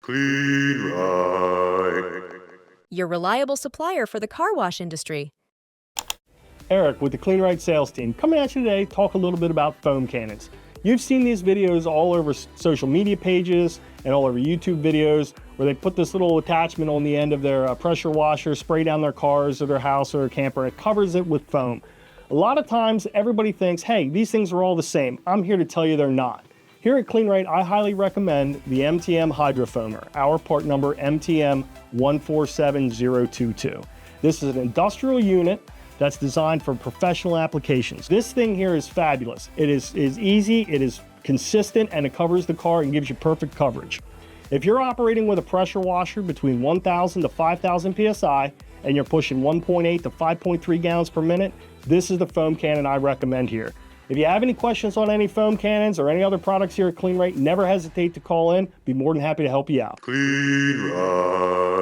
Kleen-Rite. Your reliable supplier for the car wash industry. Eric with the Kleen-Rite sales team, coming at you today, talk a little bit about foam cannons. You've seen these videos all over social media pages and all over YouTube videos where they put this little attachment on the end of their pressure washer, spray down their cars or their house or their camper, and it covers it with foam. A lot of times everybody thinks, hey, these things are all the same. I'm here to tell you they're not. Here at Kleen-Rite, I highly recommend the MTM Hydro Foamer, our part number MTM 147022. This is an industrial unit that's designed for professional applications. This thing here is fabulous. It is easy, it is consistent, and it covers the car and gives you perfect coverage. If you're operating with a pressure washer between 1,000 to 5,000 PSI and you're pushing 1.8 to 5.3 gallons per minute, this is the foam cannon I recommend here. If you have any questions on any foam cannons or any other products here at Kleen-Rite, never hesitate to call in. Be more than happy to help you out. Kleen-Rite.